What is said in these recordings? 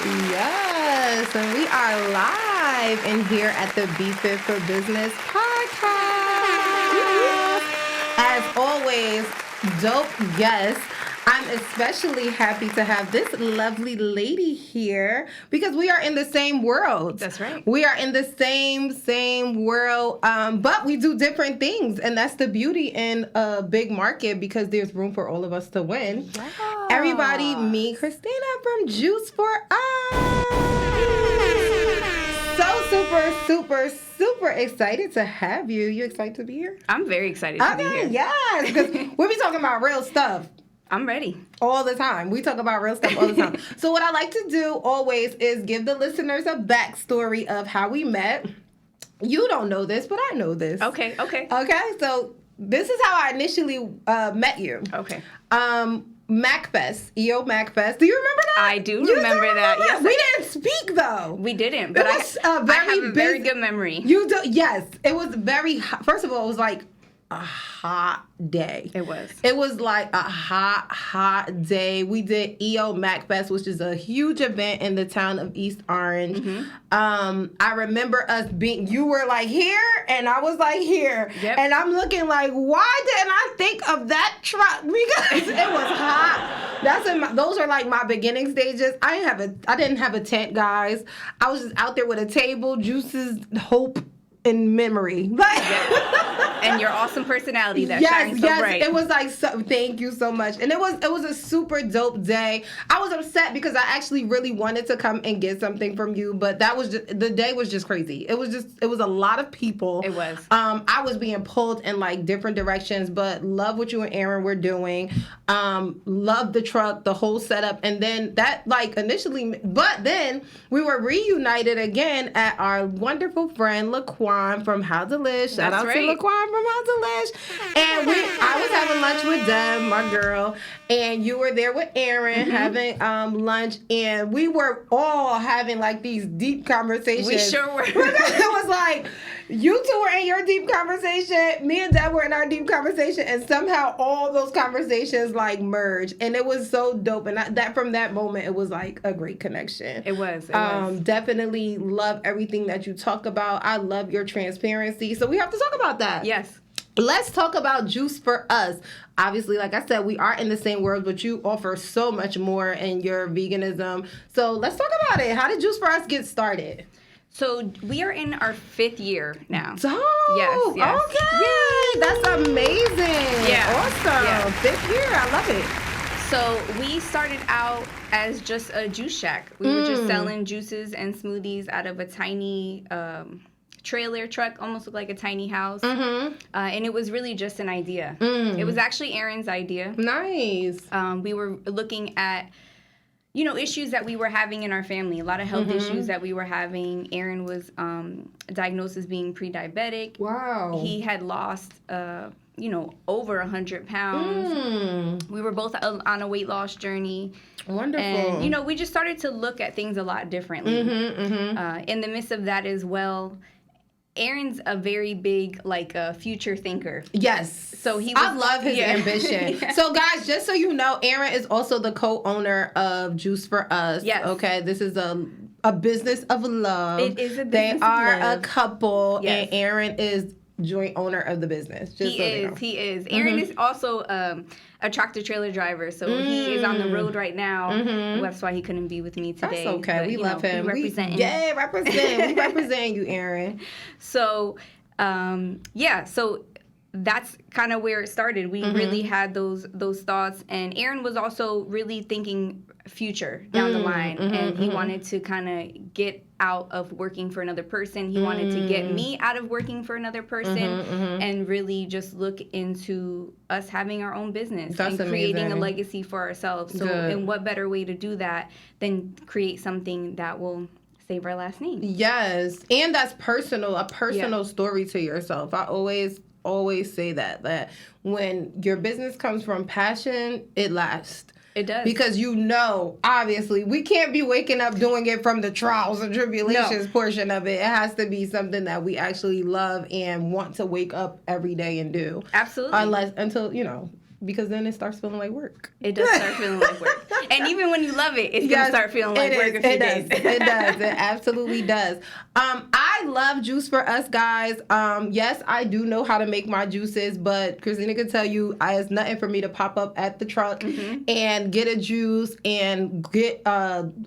Yes, and we are live in here at the Be Fit for Business podcast. As always, dope guests. I'm especially happy to have this lovely lady here because we are in the same world. That's right. We are in the same world, but we do different things, and that's the beauty in a big market because there's room for all of us to win. Yes. Everybody, meet Christina from Juice for Us. So super excited to have you. You excited to be here? I'm very excited to be here. Yes, because we'll be talking about real stuff. I'm ready. All the time. We talk about real stuff all the time. So what I like to do always is give the listeners a backstory of how we met. You don't know this, but I know this. Okay. So this is how I initially met you. Okay. MacFest, EO MacFest. Do you remember that? I do remember that. Yes. We didn't speak though. We didn't, but it was I have a very good memory. You do, yes. It was very hot. First of all, it was like a hot day. It was. It was like a hot day. We did EO MacFest, which is a huge event in the town of East Orange. Mm-hmm. I remember us you were like here, and I was like here. Yep. And I'm looking like, why didn't I think of that truck? Because it was hot. Those are like my beginning stages. I didn't have a tent, guys. I was just out there with a table, juices, hope, and memory. And your awesome personality that shines so bright. It was like, thank you so much. And it was a super dope day. I was upset because I actually really wanted to come and get something from you, but the day was just crazy. It was a lot of people. It was. I was being pulled in like different directions, but love what you and Aaron were doing. Love the truck, the whole setup. And then that but then we were reunited again at our wonderful friend LaQuan from How Delish. Shout out to LaQuan from How Delish. And I was having lunch with Deb, my girl, and you were there with Aaron having lunch, and we were all having like these deep conversations. We sure were. It was like, you two were in your deep conversation, me and Deb were in our deep conversation, and somehow all those conversations like merged, and it was so dope. And from that moment, it was like a great connection. It was. Definitely love everything that you talk about. I love your transparency. So we have to talk about that. Yes. Let's talk about Juice for Us. Obviously, like I said, we are in the same world, but you offer so much more in your veganism. So let's talk about it. How did Juice for Us get started? So we are in our 5th year now. Dope. Yes. Okay. Yay. That's amazing. Yeah. Awesome. Yeah. 5th year. I love it. So we started out as just a juice shack. We were just selling juices and smoothies out of a tiny trailer truck, almost looked like a tiny house. And it was really just an idea. It was actually Aaron's idea. Nice. We were looking at, issues that we were having in our family, a lot of health issues that we were having. Aaron was diagnosed as being pre-diabetic. Wow. He had lost, over 100 pounds. We were both on a weight loss journey. Wonderful. And, we just started to look at things a lot differently. In the midst of that as well, Aaron's a very big, future thinker. Yes. So I love his ambition. Yeah. So, guys, just so you know, Aaron is also the co-owner of Juice for Us. Yes. Okay, this is a business of love. It is a business of love. They are a couple, yes. And Aaron is joint owner of the business. He is. Aaron is also a tractor trailer driver, so he is on the road right now. That's why he couldn't be with me today. That's okay. But, we love him. We represent him. Yeah, represent. We represent you, Aaron. So, so that's kind of where it started. We really had those thoughts, and Aaron was also really thinking future down the line, and he wanted to kind of get out of working for another person. He wanted to get me out of working for another person and really just look into us having our own business and creating a legacy for ourselves. So, and what better way to do that than create something that will save our last name? Yes, and that's personal, a personal story to yourself. I always say that when your business comes from passion, it lasts. It does. Because obviously, we can't be waking up doing it from the trials and tribulations portion of it. It has to be something that we actually love and want to wake up every day and do. Absolutely. because then it starts feeling like work. It does start feeling like work. And even when you love it, it's going to start feeling like work a few days. It does. It absolutely does. I love Juice for Us, guys. Yes, I do know how to make my juices, but Christina can tell you it's nothing for me to pop up at the truck and get a juice and get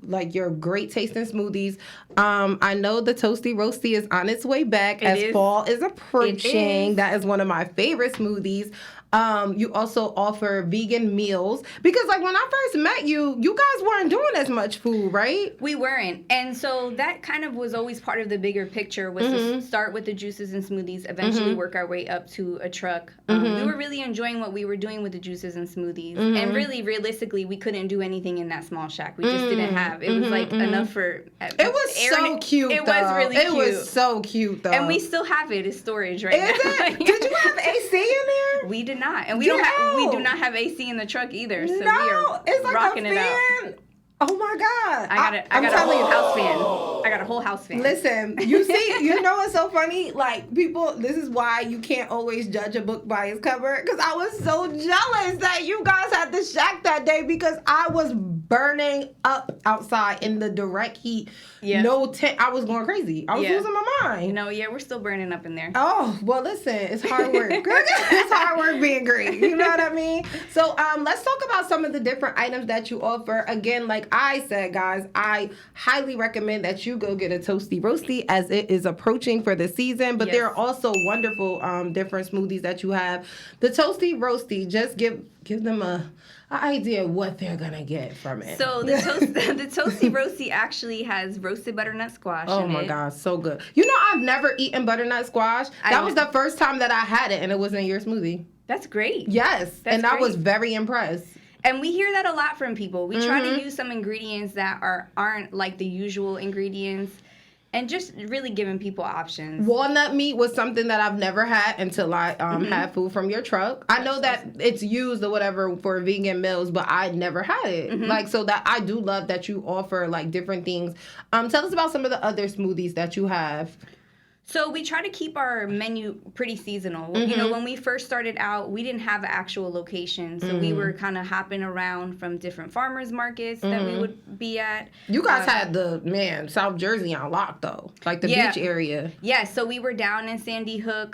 like your great tasting smoothies. I know the Toasty Roasty is on its way back as fall is approaching. That is one of my favorite smoothies. You also offer vegan meals because like when I first met you, you guys weren't doing as much food, right? We weren't. And so that kind of was always part of the bigger picture was to start with the juices and smoothies, eventually work our way up to a truck. We were really enjoying what we were doing with the juices and smoothies. And really, realistically, we couldn't do anything in that small shack. We just didn't have. It was like enough for It was so cute, It was really cute. It was so cute, though. And we still have it as storage right now. Did you have AC in there? We did not. And we do not have AC in the truck either. So we are it's like rocking a it fan. out. Oh my God. I got a whole house fan. I got a whole house fan. Listen, you see, you know what's so funny? Like, people, this is why you can't always judge a book by its cover. Because I was so jealous that you guys had the shack that day because I was burning up outside in the direct heat. Yeah. No tent. I was going crazy. I was losing my mind. We're still burning up in there. Oh, well, listen, it's hard work. It's hard work being great. You know what I mean? So let's talk about some of the different items that you offer. Again, like I said, guys, I highly recommend that you go get a Toasty Roasty as it is approaching for the season. But there are also wonderful different smoothies that you have. The Toasty Roasty, just give them an idea of what they're going to get from it. So the Toasty Roasty actually has roasted butternut squash in it. Oh my God, so good. You know, I've never eaten butternut squash. That was the first time that I had it, and it was in your smoothie. That's great. Yes, I was very impressed. And we hear that a lot from people. We try to use some ingredients that aren't like the usual ingredients. And just really giving people options. Walnut meat was something that I've never had until I had food from your truck. I know that it's used or whatever for vegan meals, but I never had it. Like, so that I do love that you offer like different things. Tell us about some of the other smoothies that you have. So we try to keep our menu pretty seasonal. You know, when we first started out, we didn't have an actual location. So we were kind of hopping around from different farmers markets that we would be at. You guys had South Jersey on lock, though. Like the beach area. Yeah, so we were down in Sandy Hook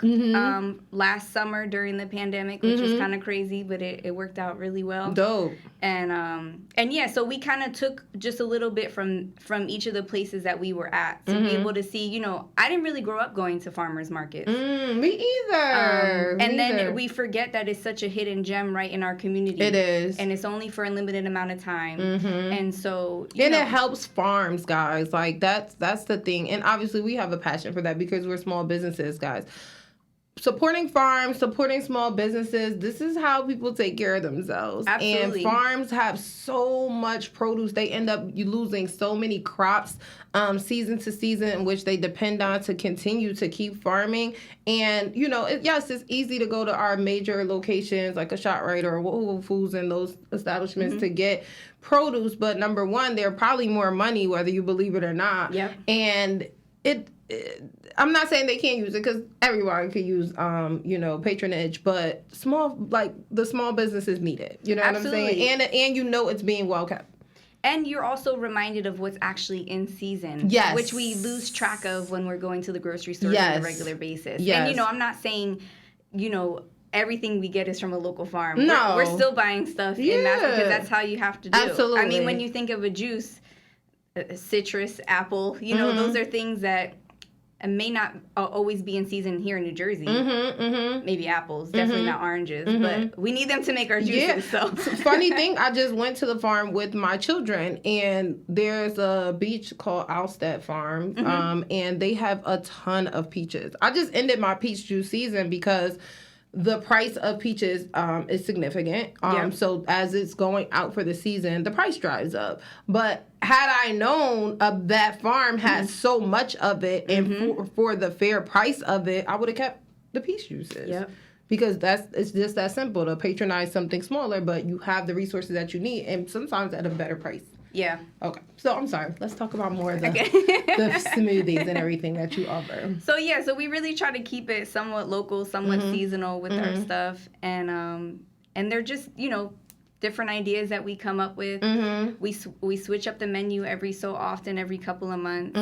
last summer during the pandemic, which was kind of crazy, but it worked out really well. Dope. And yeah, so we kind of took just a little bit from each of the places that we were at to be able to see, you know, I didn't really grow up going to farmers markets. Me either. Then we forget that it's such a hidden gem right in our community. It is. And it's only for a limited amount of time. And so, it helps farms, guys. Like, that's the thing. And obviously we have a passion for that because we're small businesses, guys. Supporting farms, supporting small businesses, this is how people take care of themselves. Absolutely. And farms have so much produce. They end up losing so many crops season to season in which they depend on to continue to keep farming. And, you know, yes, it's easy to go to our major locations like a ShopRite or Whole Foods and those establishments to get produce. But number one, they're probably more money, whether you believe it or not. Yep. And I'm not saying they can't use it because everyone can use, patronage, but the small businesses need it. You know Absolutely. What I'm saying? And you know it's being well kept. And you're also reminded of what's actually in season. Yes. Which we lose track of when we're going to the grocery store on a regular basis. Yes. And, you know, I'm not saying, you know, everything we get is from a local farm. No. We're still buying stuff in mass because that's how you have to do. Absolutely. I mean, when you think of a juice, citrus, apple, you know, those are things that may not always be in season here in New Jersey. Maybe apples, definitely not oranges, but we need them to make our juices. So funny thing, I just went to the farm with my children, and there's a beach called Alstead Farm, and they have a ton of peaches. I just ended my peach juice season because the price of peaches is significant. So as it's going out for the season, the price drives up. But had I known that farm had so much of it and for the fair price of it, I would have kept the peach juices. Yep. Because it's just that simple to patronize something smaller, but you have the resources that you need and sometimes at a better price. Yeah. Okay. So I'm sorry. Let's talk about more of the smoothies and everything that you offer. So we really try to keep it somewhat local, somewhat seasonal with our stuff, and And they're just, different ideas that we come up with. We switch up the menu every so often, every couple of months.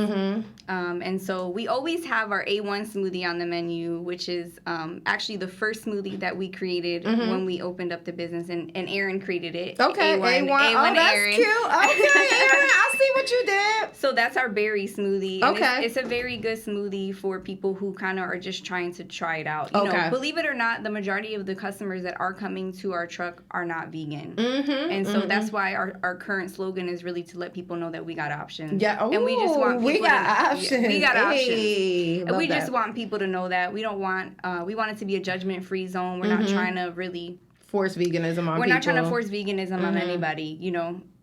And so we always have our A1 smoothie on the menu, which is actually the first smoothie that we created when we opened up the business, and Aaron created it. Okay, A1. Oh, that's Aaron. cute. Okay, Aaron, I see what you did. So that's our berry smoothie. And Okay. It's a very good smoothie for people who kind of are just trying to try it out. You know, believe it or not, the majority of the customers that are coming to our truck are not vegan. And so that's why our current slogan is really to let people know that we got options. Yeah. Ooh, and we just want people we got options. Yeah, we got Hey, options. And we just that. want people to know that we don't want, we want it to be a judgment-free zone. We're not trying to really force veganism on people. We're not trying to force veganism on anybody,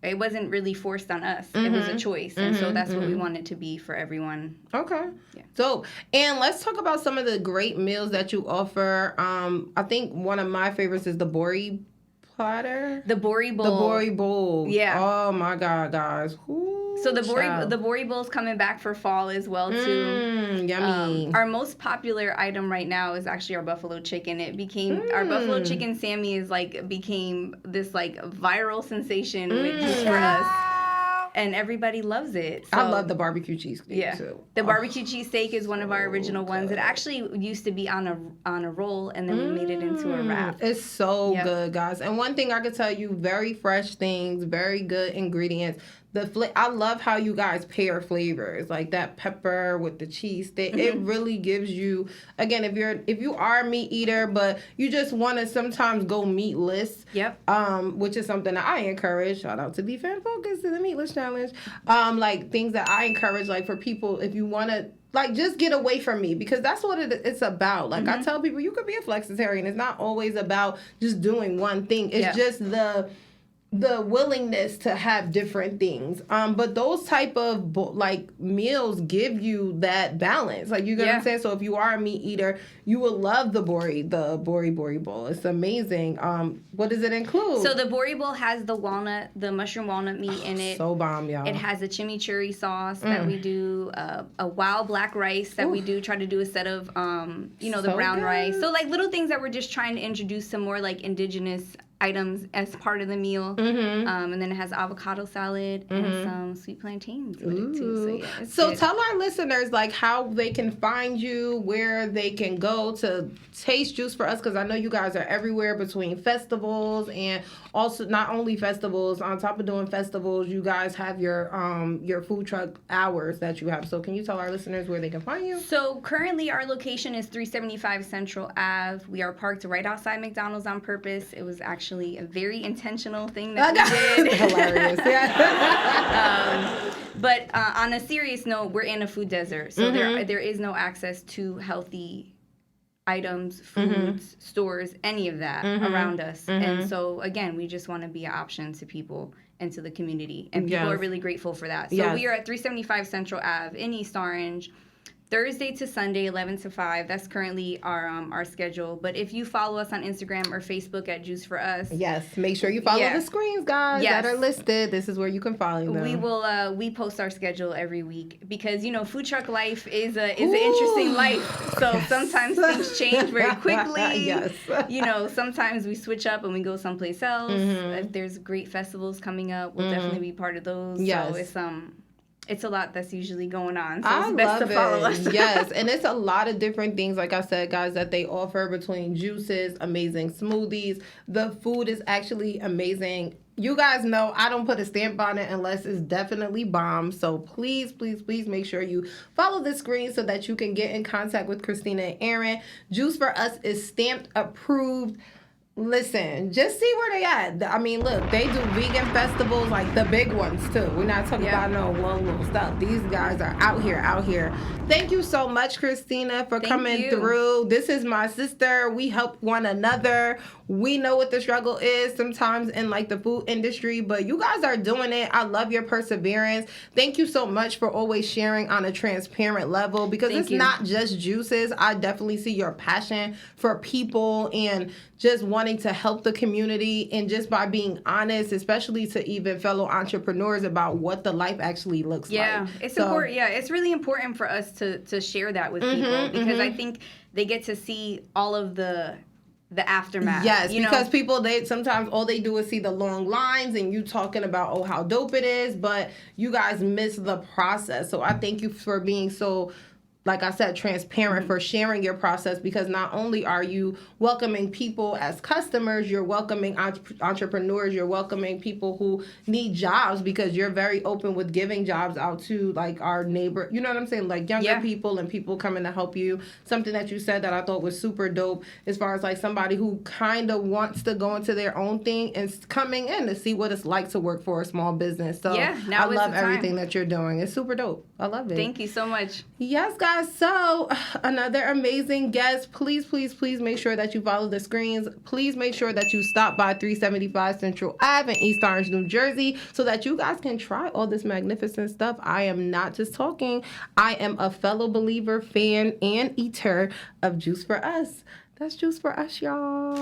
It wasn't really forced on us. It was a choice. And so that's what we want it to be for everyone. Okay. Yeah. So, and let's talk about some of the great meals that you offer. I think one of my favorites is the Bori platter. The Bori bowl. The Bori bowl. Yeah. Oh my God, guys. Ooh, So the Bori bowl's coming back for fall as well too. Yummy. Our most popular item right now is actually our buffalo chicken. It became our buffalo chicken Sammy became this viral sensation with Juice for Us, and everybody loves it. So, I love the barbecue cheesesteak too. The barbecue cheesesteak is one of our original ones. It actually used to be on a roll, and then we made it into a wrap. It's so good, guys. And one thing I could tell you, very fresh things, very good ingredients. I love how you guys pair flavors, like that pepper with the cheese. It really gives you, again, if you are a meat eater, but you just want to sometimes go meatless. Yep. Which is something that I encourage. Shout out to Be Fan Focus and the Meatless Challenge. Things that I encourage, for people, if you want to, just get away from me, because that's what it's about. I tell people, you could be a flexitarian. It's not always about just doing one thing. It's just the willingness to have different things. But those type of meals give you that balance. You get what I'm saying? So if you are a meat eater, you will love the Bori bowl. It's amazing. What does it include? So the Bori bowl has the mushroom walnut meat in it. So bomb, y'all. It has a chimichurri sauce that we do, a wild black rice that we do, try to do a set of, the brown rice. So little things that we're just trying to introduce some more indigenous items as part of the meal. And then it has avocado salad and some sweet plantains with it too. So tell our listeners how they can find you, where they can go to taste Juice for Us, because I know you guys are everywhere between festivals, and also not only festivals, on top of doing festivals, you guys have your food truck hours that you have. So can you tell our listeners where they can find you? So currently our location is 375 Central Ave. We are parked right outside McDonald's on purpose. It was actually a very intentional thing that we did. Hilarious. Yeah. But on a serious note, we're in a food desert, so there is no access to healthy items, foods, stores, any of that around us. And so again, we just want to be an option to people and to the community, and people are really grateful for that. So we are at 375 Central Ave in East Orange, Thursday to Sunday, 11 to 5. That's currently our schedule. But if you follow us on Instagram or Facebook at Juice for Us. Yes, make sure you follow the screens, guys, that are listed. This is where you can follow them. We will. We post our schedule every week because food truck life is an interesting life. So sometimes things change very quickly. Sometimes we switch up and we go someplace else. If there's great festivals coming up, we'll definitely be part of those. Yes. So it's a lot that's usually going on. So it's best to follow us. Yes, and it's a lot of different things, like I said, guys, that they offer between juices, amazing smoothies. The food is actually amazing. You guys know I don't put a stamp on it unless it's definitely bomb. So please, please, please make sure you follow the screen so that you can get in contact with Christina and Aaron. Juice for Us is stamped approved. Listen, just see where they at. I mean, look, they do vegan festivals, the big ones too. We're not talking about no little stuff. These guys are out here. Thank you so much, Christina, for coming through. This is my sister. We help one another. We know what the struggle is sometimes in the food industry, but you guys are doing it. I love your perseverance. Thank you so much for always sharing on a transparent level, because it's not just juices. I definitely see your passion for people and just wanting to help the community, and just by being honest, especially to even fellow entrepreneurs, about what the life actually looks like. Yeah, it's important. Yeah, it's really important for us to share that with people, because I think they get to see all of the the aftermath. Yes, you because know? people, they sometimes all they do is see the long lines and you talking about, oh, how dope it is, but you guys miss the process. So I thank you for being so, like I said, transparent, for sharing your process, because not only are you welcoming people as customers, you're welcoming entrepreneurs, you're welcoming people who need jobs, because you're very open with giving jobs out to like our neighbor, you know what I'm saying? Like younger people and people coming to help you. Something that you said that I thought was super dope, as far as like somebody who kind of wants to go into their own thing and coming in to see what it's like to work for a small business. So now I is love the time. everything that you're doing. It's super dope. I love it. Thank you so much. Yes, guys. So another amazing guest. Please, please, please make sure that you follow the screens. Please make sure that you stop by 375 Central Ave in East Orange, New Jersey, so that you guys can try all this magnificent stuff. I am not just talking. I am a fellow believer, fan, and eater of Juice for Us. That's Juice for Us, y'all.